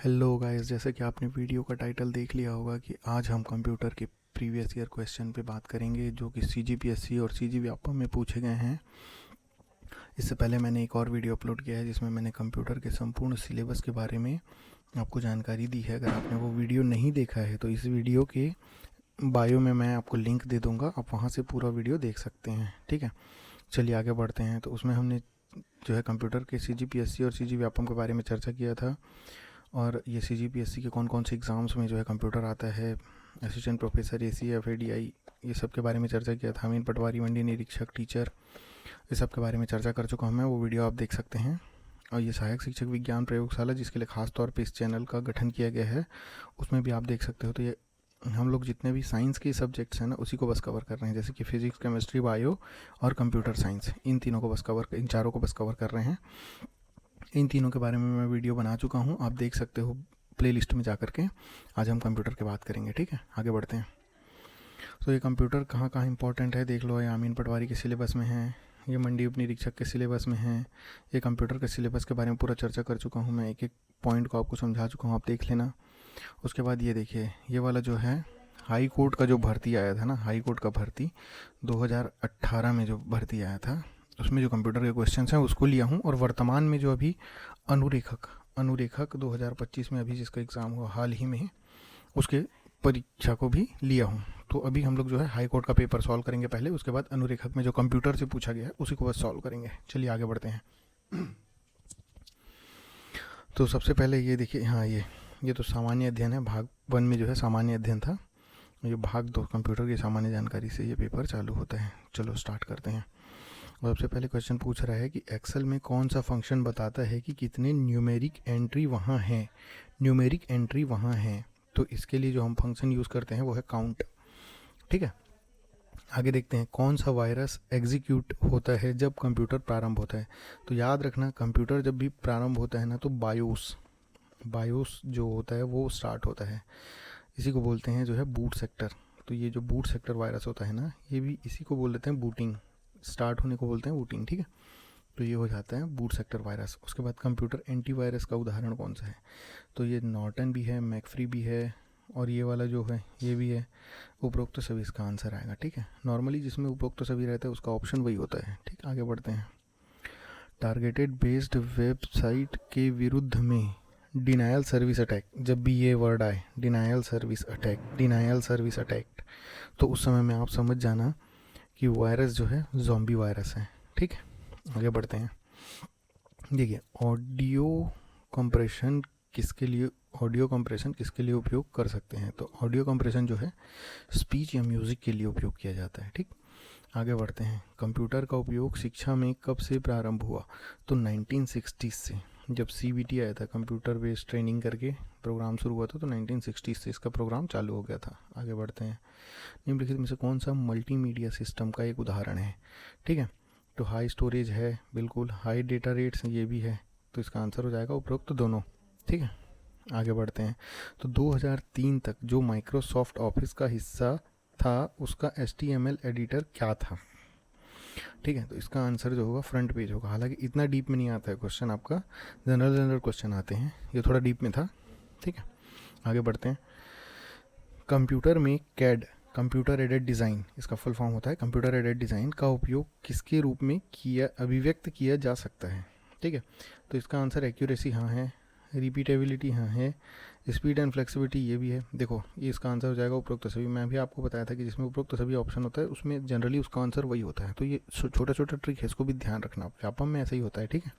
Hello guys, जैसे कि आपने वीडियो का टाइटल देख लिया होगा कि आज हम कंप्यूटर के प्रीवियस ईयर क्वेश्चन पे बात करेंगे जो कि सीजीपीएससी और सीजीव्यापम में पूछे गए हैं। इससे पहले मैंने एक और वीडियो अपलोड किया है जिसमें मैंने कंप्यूटर के संपूर्ण सिलेबस के बारे में आपको जानकारी दी है। अगर आपने वो वीडियो नहीं देखा है तो इस वीडियो के बायो में मैं आपको लिंक दे दूँगा, आप वहाँ से पूरा वीडियो देख सकते हैं। ठीक है, चलिए आगे बढ़ते हैं। तो उसमें हमने जो है कंप्यूटर के सीजीपीएससी और सीजीव्यापम के बारे में चर्चा किया था और ये सीजीपीएससी के कौन कौन से एग्ज़ाम्स में जो है कंप्यूटर आता है, असिस्टेंट प्रोफेसर, एसीएफ, एडीआई, ये सब के बारे में चर्चा किया था। अमीन पटवारी, मंडी निरीक्षक, टीचर, ये सब के बारे में चर्चा कर चुका हूँ मैं, वो वीडियो आप देख सकते हैं। और ये सहायक शिक्षक विज्ञान प्रयोगशाला जिसके लिए खास तौर पे इस चैनल का गठन किया गया है, उसमें भी आप देख सकते हो। तो ये हम लोग जितने भी साइंस के सब्जेक्ट्स हैं ना उसी को बस कवर कर रहे हैं, जैसे कि फिजिक्स, केमिस्ट्री, बायो और कंप्यूटर साइंस, इन चारों को बस कवर कर रहे हैं। इन तीनों के बारे में मैं वीडियो बना चुका हूँ, आप देख सकते हो प्लेलिस्ट में जा कर के। आज हम कंप्यूटर की बात करेंगे। ठीक है, आगे बढ़ते हैं। तो ये कंप्यूटर कहाँ कहाँ इंपॉर्टेंट है देख लो। ये अमीन पटवारी के सिलेबस में है, ये मंडी उप निरीक्षक के सिलेबस में है। ये कंप्यूटर के सिलेबस के बारे में पूरा चर्चा कर चुका हूँ मैं, एक एक पॉइंट को आपको समझा चुका हूँ, आप देख लेना। उसके बाद ये देखिए, ये वाला जो है हाई कोर्ट का जो भर्ती आया था ना, हाई कोर्ट का भर्ती 2018 में जो भर्ती आया था, उसमें जो कंप्यूटर के क्वेश्चन हैं उसको लिया हूँ। और वर्तमान में जो अभी अनुरेखक 2025 में अभी जिसका एग्ज़ाम हुआ हाल ही में, उसके परीक्षा को भी लिया हूँ। तो अभी हम लोग जो है हाई कोर्ट का पेपर सॉल्व करेंगे पहले, उसके बाद अनुरेखक में जो कंप्यूटर से पूछा गया है उसी को बस सॉल्व करेंगे। चलिए आगे बढ़ते हैं। तो सबसे पहले ये देखिए, हाँ ये तो सामान्य अध्ययन है, भाग 1 में जो है सामान्य अध्ययन था। ये भाग 2 कंप्यूटर की सामान्य जानकारी से ये पेपर चालू होता है। चलो स्टार्ट करते हैं। और सबसे पहले क्वेश्चन पूछ रहा है कि एक्सेल में कौन सा फंक्शन बताता है कि कितने न्यूमेरिक एंट्री वहाँ हैं। न्यूमेरिक एंट्री वहाँ हैं, तो इसके लिए जो हम फंक्शन यूज़ करते हैं वो है काउंट। ठीक है, आगे देखते हैं। कौन सा वायरस एग्जीक्यूट होता है जब कंप्यूटर प्रारंभ होता है। तो याद रखना, कंप्यूटर जब भी प्रारंभ होता है ना तो बायोस जो होता है वो स्टार्ट होता है। इसी को बोलते हैं जो है बूट सेक्टर। तो ये जो बूट सेक्टर वायरस होता है ना, ये भी इसी को बोल देते हैं बूटिंग, स्टार्ट होने को बोलते हैं बूटिंग। ठीक है, तो ये हो जाता है बूट सेक्टर वायरस। उसके बाद कंप्यूटर एंटीवायरस का उदाहरण कौन सा है। तो ये नॉर्टन भी है, मैकफ्री भी है, और ये वाला जो है ये भी है। उपरोक्त तो सभी इसका आंसर आएगा। ठीक है, नॉर्मली जिसमें उपरोक्त तो सभी रहता है उसका ऑप्शन वही होता है। ठीक, आगे बढ़ते हैं। टारगेटेड बेस्ड वेबसाइट के विरुद्ध में डिनायल सर्विस अटैक, जब भी ये वर्ड आए डिनायल सर्विस अटैक, तो उस समय में आप समझ जाना कि वायरस जो है ज़ॉम्बी वायरस है। ठीक है, आगे बढ़ते हैं। देखिए, ऑडियो कंप्रेशन किसके लिए उपयोग कर सकते हैं। तो ऑडियो कंप्रेशन जो है स्पीच या म्यूज़िक के लिए उपयोग किया जाता है। ठीक, आगे बढ़ते हैं। कंप्यूटर का उपयोग शिक्षा में कब से प्रारंभ हुआ। तो 1960 से, जब सीबीटी आया था, कंप्यूटर बेस्ड ट्रेनिंग करके प्रोग्राम शुरू हुआ था, तो 1960 से इसका प्रोग्राम चालू हो गया था। आगे बढ़ते हैं। निम्नलिखित में से कौन सा मल्टीमीडिया सिस्टम का एक उदाहरण है। ठीक है, तो हाई स्टोरेज है, बिल्कुल। हाई डेटा रेट्स ये भी है, तो इसका आंसर हो जाएगा उपरोक्त तो दोनों। ठीक है, आगे बढ़ते हैं। तो 2003 तक जो माइक्रोसॉफ्ट ऑफिस का हिस्सा था उसका HTML एडिटर क्या था। ठीक है, तो इसका आंसर जो होगा फ्रंट पेज होगा। हालांकि इतना डीप में नहीं आता है क्वेश्चन, आपका जनरल क्वेश्चन आते हैं, ये थोड़ा डीप में था। ठीक है, आगे बढ़ते हैं। कंप्यूटर में कैड, कंप्यूटर एडेड डिज़ाइन, इसका फुल फॉर्म होता है कंप्यूटर एडेड डिज़ाइन, का उपयोग किसके रूप में अभिव्यक्त किया जा सकता है। ठीक है, तो इसका आंसर एक्यूरेसी हाँ है, रिपीटेबिलिटी हाँ है, स्पीड एंड फ्लेक्सिबिलिटी ये भी है। देखो, ये इसका आंसर हो जाएगा उपरोक्त सभी। मैं भी आपको बताया था कि जिसमें उपरोक्त सभी ऑप्शन होता है उसमें जनरली उसका आंसर वही होता है। तो ये छोटा छोटा ट्रिक है, इसको भी ध्यान रखना। व्यापम में ऐसा ही होता है। ठीक है,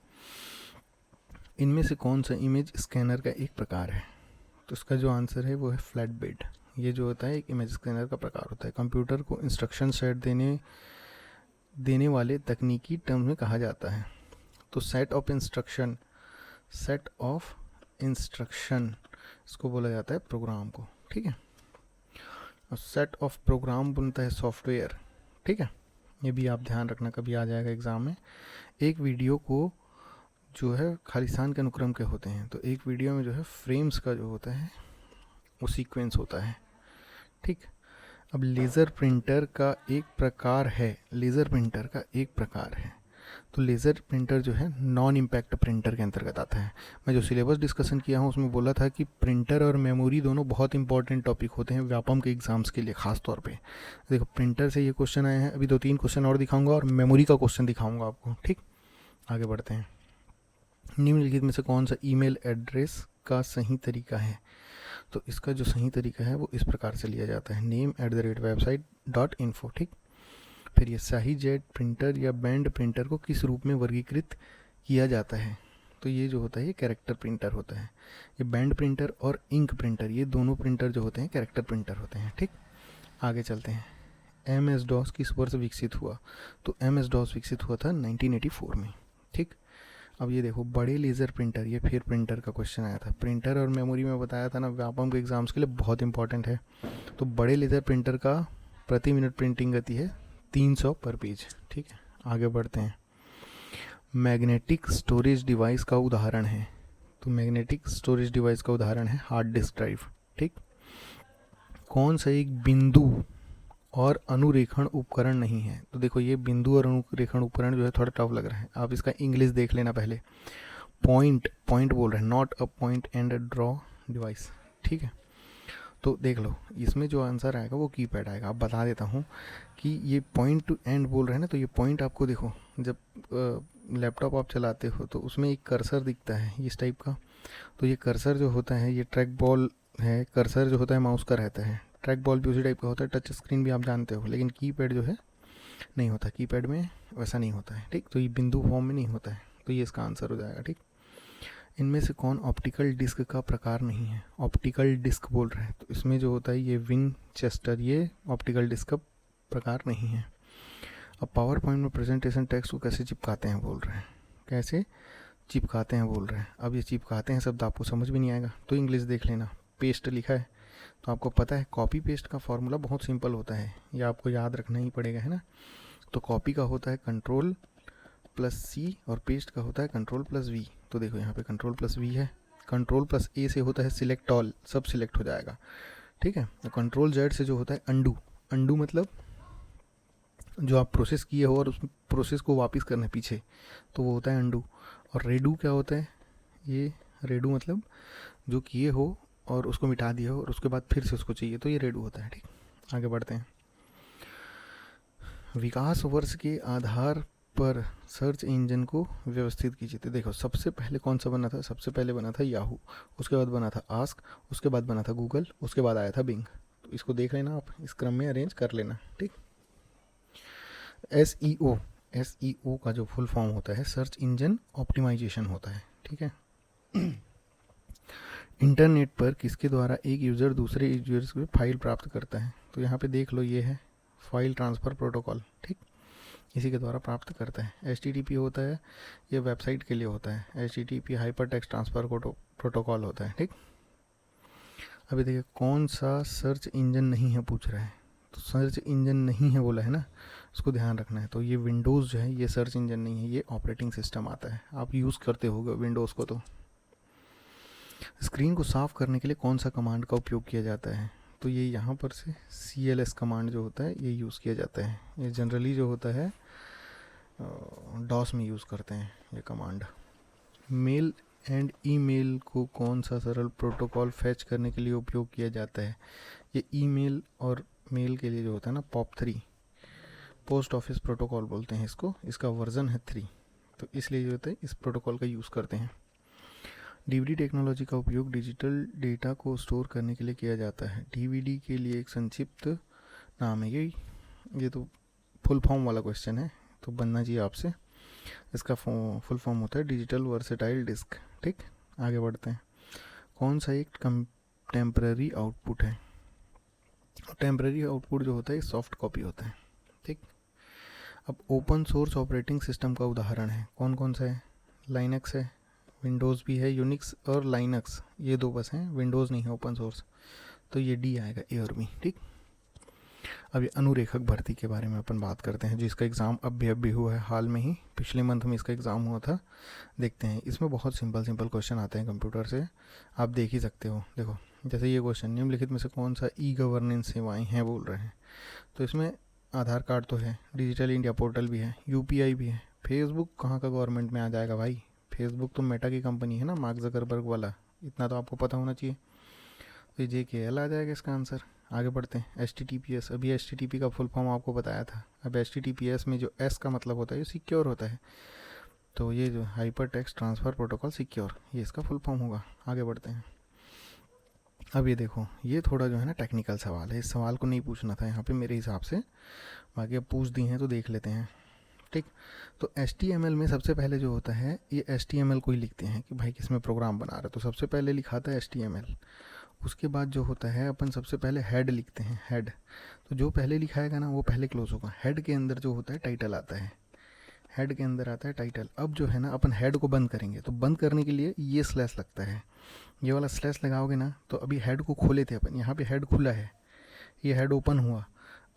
इनमें से कौन सा इमेज स्कैनर का एक प्रकार है। तो इसका जो आंसर है वो है फ्लैट बेड। ये जो होता है एक इमेज स्कैनर का प्रकार होता है। कंप्यूटर को इंस्ट्रक्शन सेट देने वाले तकनीकी टर्म में कहा जाता है। तो सेट ऑफ इंस्ट्रक्शन इसको बोला जाता है प्रोग्राम को। ठीक है, और सेट ऑफ प्रोग्राम बनता है सॉफ्टवेयर। ठीक है, ये भी आप ध्यान रखना, कभी आ जाएगा एग्ज़ाम में। एक वीडियो को जो है खालिस्तान के अनुक्रम के होते हैं, तो एक वीडियो में जो है फ्रेम्स का जो होता है वो सीक्वेंस होता है। ठीक, अब लेज़र प्रिंटर का एक प्रकार है, तो लेज़र प्रिंटर जो है नॉन इम्पैक्ट प्रिंटर के अंतर्गत आता है। मैं जो सिलेबस डिस्कशन किया हूँ उसमें बोला था कि प्रिंटर और मेमोरी दोनों बहुत इंपॉर्टेंट टॉपिक होते हैं व्यापम के एग्जाम्स के लिए खास तौर पे। देखो प्रिंटर से ये क्वेश्चन आए हैं, अभी 2-3 क्वेश्चन और दिखाऊंगा और मेमोरी का क्वेश्चन दिखाऊंगा आपको। ठीक, आगे बढ़ते हैं। निम्नलिखित में से कौन सा ईमेल एड्रेस का सही तरीका है? तो इसका जो सही तरीका है वो इस प्रकार से लिया जाता है, name@website.info। ठीक, फिर ये शाही जेट प्रिंटर या बैंड प्रिंटर को किस रूप में वर्गीकृत किया जाता है? तो ये जो होता है ये कैरेक्टर प्रिंटर होता है। ये बैंड प्रिंटर और इंक प्रिंटर ये दोनों प्रिंटर जो होते हैं कैरेक्टर प्रिंटर होते हैं। ठीक, आगे चलते हैं। MS DOS किस वर्ष विकसित हुआ? तो MS DOS विकसित हुआ था 1984 में। ठीक, अब ये देखो बड़े लेज़र प्रिंटर, ये फिर प्रिंटर का क्वेश्चन आया था। प्रिंटर और मेमोरी में बताया था ना व्यापम के एग्जाम्स के लिए बहुत इंपॉर्टेंट है। तो बड़े लेज़र प्रिंटर का प्रति मिनट प्रिंटिंग गति है 300 पर पेज। ठीक है, आगे बढ़ते हैं। मैग्नेटिक स्टोरेज डिवाइस का उदाहरण है? तो मैग्नेटिक स्टोरेज डिवाइस का उदाहरण है हार्ड डिस्क ड्राइव। ठीक, कौन सा एक बिंदु और अनुरेखण उपकरण नहीं है? तो देखो ये बिंदु और अनुरेखण उपकरण जो है थोड़ा टफ लग रहा है, आप इसका इंग्लिश देख लेना पहले। पॉइंट बोल रहे हैं, not a point and a draw device. ठीक है, तो देख लो इसमें जो आंसर आएगा वो कीपैड आएगा। आप बता देता हूँ कि ये पॉइंट टू एंड बोल रहे हैं ना, तो ये पॉइंट आपको देखो जब लैपटॉप आप चलाते हो तो उसमें एक कर्सर दिखता है इस टाइप का। तो ये कर्सर जो होता है ये ट्रैक बॉल है, कर्सर जो होता है माउस का रहता है, ट्रैक बॉल भी उसी टाइप का होता है, टच स्क्रीन भी आप जानते हो, लेकिन कीपैड जो है नहीं होता, कीपैड में वैसा नहीं होता है। ठीक, तो ये बिंदु फॉर्म में नहीं होता है, तो ये इसका आंसर हो जाएगा। ठीक, इनमें से कौन ऑप्टिकल डिस्क का प्रकार नहीं है? ऑप्टिकल डिस्क बोल रहे हैं तो इसमें जो होता है ये विनचेस्टर, ये ऑप्टिकल डिस्क का प्रकार नहीं है। अब पावर पॉइंट में प्रेजेंटेशन टेक्स्ट को कैसे चिपकाते हैं बोल रहे हैं, कैसे चिपकाते हैं बोल रहे हैं। अब ये चिपकाते हैं शब्द आपको समझ भी नहीं आएगा तो इंग्लिश देख लेना। पेस्ट लिखा है तो आपको पता है कॉपी पेस्ट का फॉर्मूला बहुत सिंपल होता है, ये आपको याद रखना ही पड़ेगा, है ना। तो कॉपी का होता है Ctrl+C और पेस्ट का होता है Ctrl+V। तो देखो यहाँ पे Ctrl+V है, Ctrl+A से होता है सिलेक्ट ऑल, सब सिलेक्ट हो जाएगा। ठीक है, तो Ctrl+Z से जो होता है अंडू मतलब जो आप प्रोसेस किए हो और उस प्रोसेस को वापस करना है पीछे, तो वो होता है अंडू। और रेडू क्या होता है? ये रेडू मतलब जो किए हो और उसको मिटा दिया हो और उसके बाद फिर से उसको चाहिए, तो ये रेडू होता है। ठीक, आगे बढ़ते हैं। विकास वर्ष के आधार पर सर्च इंजन को व्यवस्थित कीजिए। तो देखो सबसे पहले कौन सा बना था? सबसे पहले बना था याहू, उसके बाद बना था आस्क, उसके बाद बना था गूगल, उसके बाद आया था बिंग। तो इसको देख लेना आप, इस क्रम में अरेंज कर लेना। ठीक, SEO का जो फुल फॉर्म होता है सर्च इंजन ऑप्टिमाइजेशन होता है। ठीक है, इंटरनेट पर किसके द्वारा एक यूज़र दूसरे यूजर्स को फाइल प्राप्त करता है? तो यहाँ पे देख लो ये है फाइल ट्रांसफ़र प्रोटोकॉल। ठीक, इसी के द्वारा प्राप्त करता है। HTTP होता है, ये वेबसाइट के लिए होता है। HTTP hyper text transfer protocol होता है। ठीक, अभी देखिए कौन सा सर्च इंजन नहीं है पूछ रहा है, तो सर्च इंजन नहीं है बोला है ना, उसको ध्यान रखना है। तो ये विंडोज़ जो है ये सर्च इंजन नहीं है, ये ऑपरेटिंग सिस्टम आता है, आप यूज़ करते होगे विंडोज़ को। तो स्क्रीन को साफ़ करने के लिए कौन सा कमांड का उपयोग किया जाता है? तो ये यहाँ पर से CLS कमांड जो होता है ये यूज़ किया जाता है। ये जनरली जो होता है DOS में यूज़ करते हैं ये कमांड। मेल एंड ईमेल को कौन सा सरल प्रोटोकॉल फैच करने के लिए उपयोग किया जाता है? ये ईमेल और मेल के लिए जो होता है ना POP3, पोस्ट ऑफिस प्रोटोकॉल बोलते हैं इसको, इसका वर्जन है 3, तो इसलिए जो होता है इस प्रोटोकॉल का यूज़ करते हैं। DVD टेक्नोलॉजी का उपयोग डिजिटल डेटा को स्टोर करने के लिए किया जाता है। DVD के लिए एक संक्षिप्त नाम है ये तो फुल फॉर्म वाला क्वेश्चन है तो बनना चाहिए आपसे। इसका फुल फॉर्म होता है डिजिटल वर्सेटाइल डिस्क। ठीक, आगे बढ़ते हैं। कौन सा एक टेम्पररी आउटपुट है? टेम्पररी आउटपुट जो होता है सॉफ्ट कॉपी होता है। ठीक, अब ओपन सोर्स ऑपरेटिंग सिस्टम का उदाहरण है कौन कौन सा है? लाइनक्स है, विंडोज़ भी है, यूनिक्स और लाइनक्स, ये दो बस हैं, विंडोज़ नहीं है ओपन सोर्स, तो ये D आएगा, A और B। ठीक, अब ये अनुरेखक भर्ती के बारे में अपन बात करते हैं जिसका एग्ज़ाम अभी हुआ है हाल में ही, पिछले मंथ में इसका एग्ज़ाम हुआ था। देखते हैं, इसमें बहुत सिंपल क्वेश्चन आते हैं कंप्यूटर से, आप देख ही सकते हो। देखो जैसे ये क्वेश्चन, निम्नलिखित में से कौन सा E-गवर्नेंस सेवाएँ हैं बोल रहे हैं, तो इसमें आधार कार्ड तो है, डिजिटल इंडिया पोर्टल भी है, UPI भी है, फेसबुक कहाँ का गवर्नमेंट में आ जाएगा भाई, फेसबुक तो मेटा की कंपनी है ना, मार्क जकरबर्ग वाला, इतना तो आपको पता होना चाहिए। तो जे के एल आ जाएगा इसका आंसर। आगे बढ़ते हैं। H T T P S, अभी एच टी टी पी का फुल फॉर्म आपको बताया था। अब H T T P S में जो एस का मतलब होता है ये सिक्योर होता है, तो ये जो hyper text transfer protocol secure, ये इसका फुल फॉर्म होगा। आगे बढ़ते हैं। अब ये देखो, ये थोड़ा जो है ना टेक्निकल सवाल है, इस सवाल को नहीं पूछना था यहाँ पे मेरे हिसाब से, बाकी अब पूछ दी हैं तो देख लेते हैं। ठीक, तो HTML में सबसे पहले जो होता है, ये HTML को ही लिखते हैं कि भाई किसमें प्रोग्राम बना रहे, तो सबसे पहले लिखा था HTML। उसके बाद जो होता है अपन सबसे पहले हेड लिखते हैं, हेड। तो जो पहले लिखाएगा ना वो पहले क्लोज होगा। हेड के अंदर जो होता है टाइटल आता है, हेड के अंदर आता है टाइटल। अब जो है ना अपन हेड को बंद करेंगे, तो बंद करने के लिए ये स्लैश लगता है, ये वाला स्लैश लगाओगे ना, तो अभी हेड को खोले थे अपन, यहाँ पे हेड खुला है, ये हेड ओपन हुआ।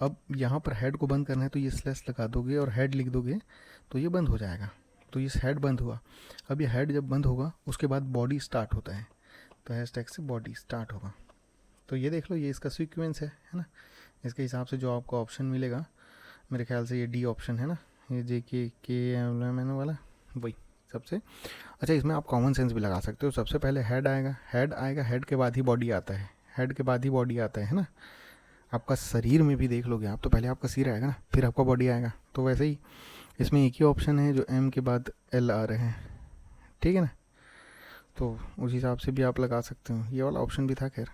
अब यहाँ पर हेड को बंद करना है तो ये स्लैश लगा दोगे और हेड लिख दोगे तो ये बंद हो जाएगा। तो ये हेड बंद हुआ। अब ये हेड जब बंद होगा उसके बाद बॉडी स्टार्ट होता है, तो हैशटैग से बॉडी स्टार्ट होगा। तो ये देख लो, ये इसका सीक्वेंस है ना। इसके हिसाब से जो आपको ऑप्शन मिलेगा, मेरे ख्याल से ये डी ऑप्शन है ना, ये जे के एम वाला, वही सबसे अच्छा। इसमें आप कॉमन सेंस भी लगा सकते हो। सबसे पहले हेड आएगा, हेड आएगा, हेड के बाद ही बॉडी आता है, हेड के बाद ही बॉडी आता है ना। आपका शरीर में भी देख लोगे आप, तो पहले आपका सिर आएगा ना, फिर आपका बॉडी आएगा। तो वैसे ही इसमें एक ही ऑप्शन है जो एम के बाद एल आ रहे हैं, ठीक है ना। तो उस हिसाब से भी आप लगा सकते हो, ये वाला ऑप्शन भी था खैर।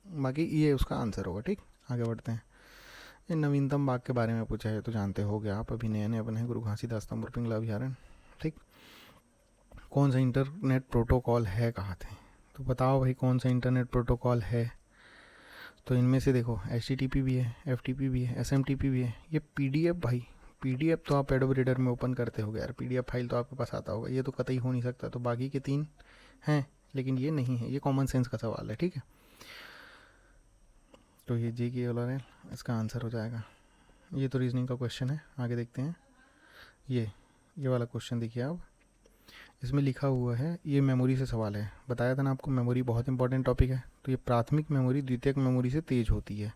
बाकी ये उसका आंसर होगा। ठीक, आगे बढ़ते हैं। ये नवीनतम बाग के बारे में पूछा है तो जानते हो गया आप, अभी नए नए बने हैं गुरु घासीदास तंबुर पिंगला अभ्यारण्य। ठीक, कौन सा इंटरनेट प्रोटोकॉल है कहा थे, तो बताओ भाई कौन सा इंटरनेट प्रोटोकॉल है। तो इनमें से देखो HTTP भी है, FTP भी है, SMTP भी है। ये PDF भाई, PDF तो आप एडोब रीडर में ओपन करते होगे यार, PDF फाइल तो आपके पास आता होगा, ये तो कतई हो नहीं सकता। तो बाकी के 3 हैं लेकिन ये नहीं है, ये कॉमन सेंस का सवाल है। ठीक है, तो ये जी की वाला इसका आंसर हो जाएगा। ये तो रीजनिंग का क्वेश्चन है। आगे देखते हैं। ये वाला क्वेश्चन देखिए आप, इसमें लिखा हुआ है, ये मेमोरी से सवाल है। बताया था ना आपको मेमोरी बहुत इंपॉर्टेंट टॉपिक है। तो ये प्राथमिक मेमोरी द्वितीयक मेमोरी से तेज होती है।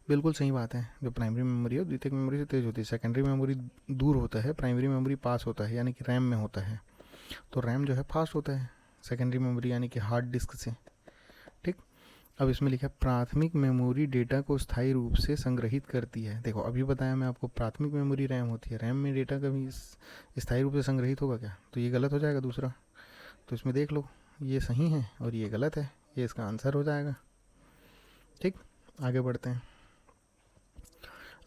बिल्कुल सही बात है, जो प्राइमरी मेमोरी है द्वितीयक मेमोरी से तेज होती है। सेकेंडरी मेमोरी दूर होता है, प्राइमरी मेमोरी पास होता है, यानी कि रैम में होता है। तो रैम जो है फास्ट होता है सेकेंडरी मेमोरी यानी कि हार्ड डिस्क से। ठीक, अब इसमें लिखा है प्राथमिक मेमोरी डेटा को स्थायी रूप से संग्रहित करती है। देखो अभी बताया मैं आपको, प्राथमिक मेमोरी रैम होती है, रैम में डेटा कभी स्थायी रूप से संग्रहित होगा क्या, तो ये गलत हो जाएगा दूसरा। तो इसमें देख लो, ये सही है और ये गलत है, ये इसका आंसर हो जाएगा। ठीक, आगे बढ़ते हैं।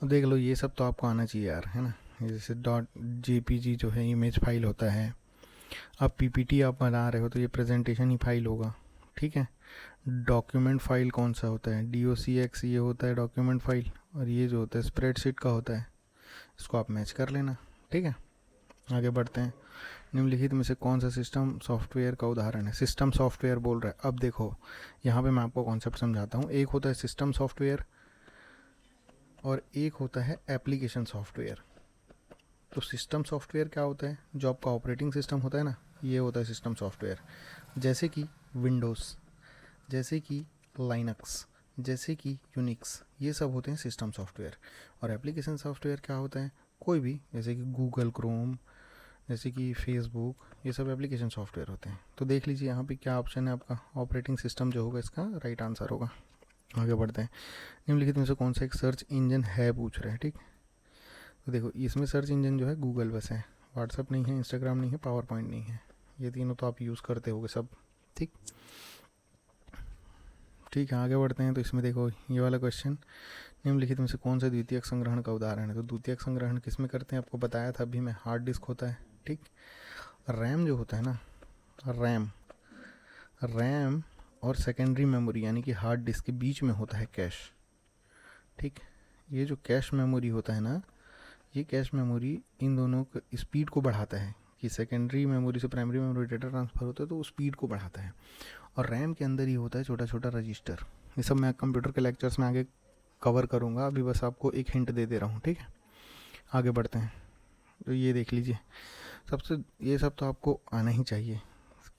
अब देख लो, ये सब तो आपको आना चाहिए यार, है ना। जैसे .jpg जो है इमेज फाइल होता है। अब PPT आप बना रहे हो तो ये प्रेजेंटेशन ही फाइल होगा। ठीक है, डॉक्यूमेंट फाइल कौन सा होता है, docx, ये होता है डॉक्यूमेंट फाइल, और ये जो होता है स्प्रेडशीट का होता है। इसको आप मैच कर लेना। ठीक है, आगे बढ़ते हैं। निम्नलिखित में से कौन सा सिस्टम सॉफ्टवेयर का उदाहरण है। सिस्टम सॉफ्टवेयर बोल रहा है। अब देखो यहाँ पे मैं आपको कॉन्सेप्ट समझाता हूँ। एक होता है सिस्टम सॉफ्टवेयर और एक होता है एप्लीकेशन सॉफ्टवेयर। तो सिस्टम सॉफ्टवेयर क्या होता है, जो आपका ऑपरेटिंग सिस्टम होता है ना, ये होता है सिस्टम सॉफ्टवेयर। जैसे कि विंडोज़, जैसे कि लाइनक्स, जैसे कि यूनिक्स, ये सब होते हैं सिस्टम सॉफ्टवेयर। और एप्लीकेशन सॉफ्टवेयर क्या होता है, कोई भी, जैसे कि गूगल क्रोम, जैसे कि फेसबुक, ये सब एप्लीकेशन सॉफ्टवेयर होते हैं। तो देख लीजिए यहाँ पे क्या ऑप्शन है आपका, ऑपरेटिंग सिस्टम जो होगा इसका राइट आंसर होगा। आगे बढ़ते हैं। निम्नलिखित में से कौन सा एक सर्च इंजन है पूछ रहे हैं। ठीक, तो देखो इसमें सर्च इंजन जो है गूगल बस है, व्हाट्सअप नहीं है, इंस्टाग्राम नहीं है, पावर पॉइंट नहीं है। ये तीनों तो आप यूज़ करते होगे सब। ठीक, ठीक है, आगे बढ़ते हैं। तो इसमें देखो ये वाला क्वेश्चन, निम्नलिखित में से कौन सा द्वितीयक संग्रहण का उदाहरण है। तो द्वितीयक संग्रहण किस में करते हैं, आपको बताया था अभी मैं, हार्ड डिस्क होता है। ठीक, रैम जो होता है ना, रैम और सेकेंडरी मेमोरी यानी कि हार्ड डिस्क के बीच में होता है कैश। ठीक, ये जो कैश मेमोरी होता है ना, ये कैश मेमोरी इन दोनों स्पीड को बढ़ाता है, कि सेकेंडरी मेमोरी से प्राइमरी मेमोरी डेटा ट्रांसफ़र होता है तो वो स्पीड को बढ़ाता है। और रैम के अंदर ही होता है छोटा छोटा रजिस्टर। ये सब मैं कंप्यूटर के लेक्चर्स में आगे कवर करूँगा, अभी बस आपको एक हिंट दे रहा हूँ। ठीक है, आगे बढ़ते हैं। तो ये देख लीजिए, ये सब तो आपको आना ही चाहिए।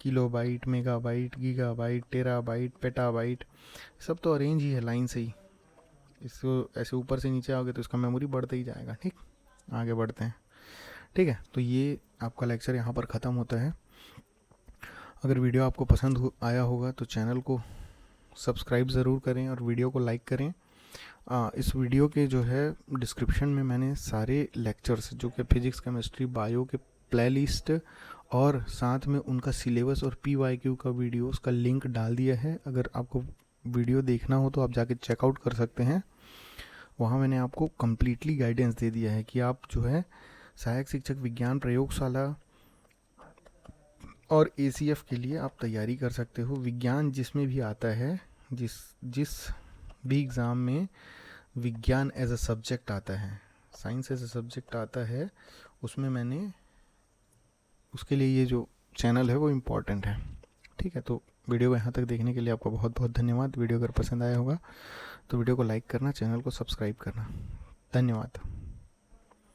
Kilobyte, megabyte, gigabyte, terabyte, petabyte, सब तो अरेंज ही है लाइन से ही। इसको ऐसे ऊपर से नीचे आओगे तो इसका मेमोरी बढ़ता ही जाएगा। ठीक, आगे बढ़ते हैं। ठीक है, तो ये आपका लेक्चर यहाँ पर ख़त्म होता है। अगर वीडियो आपको पसंद आया होगा तो चैनल को सब्सक्राइब ज़रूर करें और वीडियो को लाइक करें। इस वीडियो के जो है डिस्क्रिप्शन में मैंने सारे लेक्चर्स जो कि फिजिक्स, केमिस्ट्री, बायो के प्लेलिस्ट और साथ में उनका सिलेबस और PYQ का वीडियोस का लिंक डाल दिया है। अगर आपको वीडियो देखना हो तो आप जाके चेकआउट कर सकते हैं। वहाँ मैंने आपको कम्प्लीटली गाइडेंस दे दिया है कि आप जो है सहायक शिक्षक विज्ञान प्रयोगशाला और ACF के लिए आप तैयारी कर सकते हो। विज्ञान जिसमें भी आता है, जिस भी एग्ज़ाम में विज्ञान एज अ सब्जेक्ट आता है, साइंस एज अ सब्जेक्ट आता है, उसमें मैंने उसके लिए ये जो चैनल है वो इम्पॉर्टेंट है। ठीक है, तो वीडियो को यहाँ तक देखने के लिए आपका बहुत बहुत धन्यवाद। वीडियो अगर पसंद आया होगा तो वीडियो को लाइक करना, चैनल को सब्सक्राइब करना। धन्यवाद।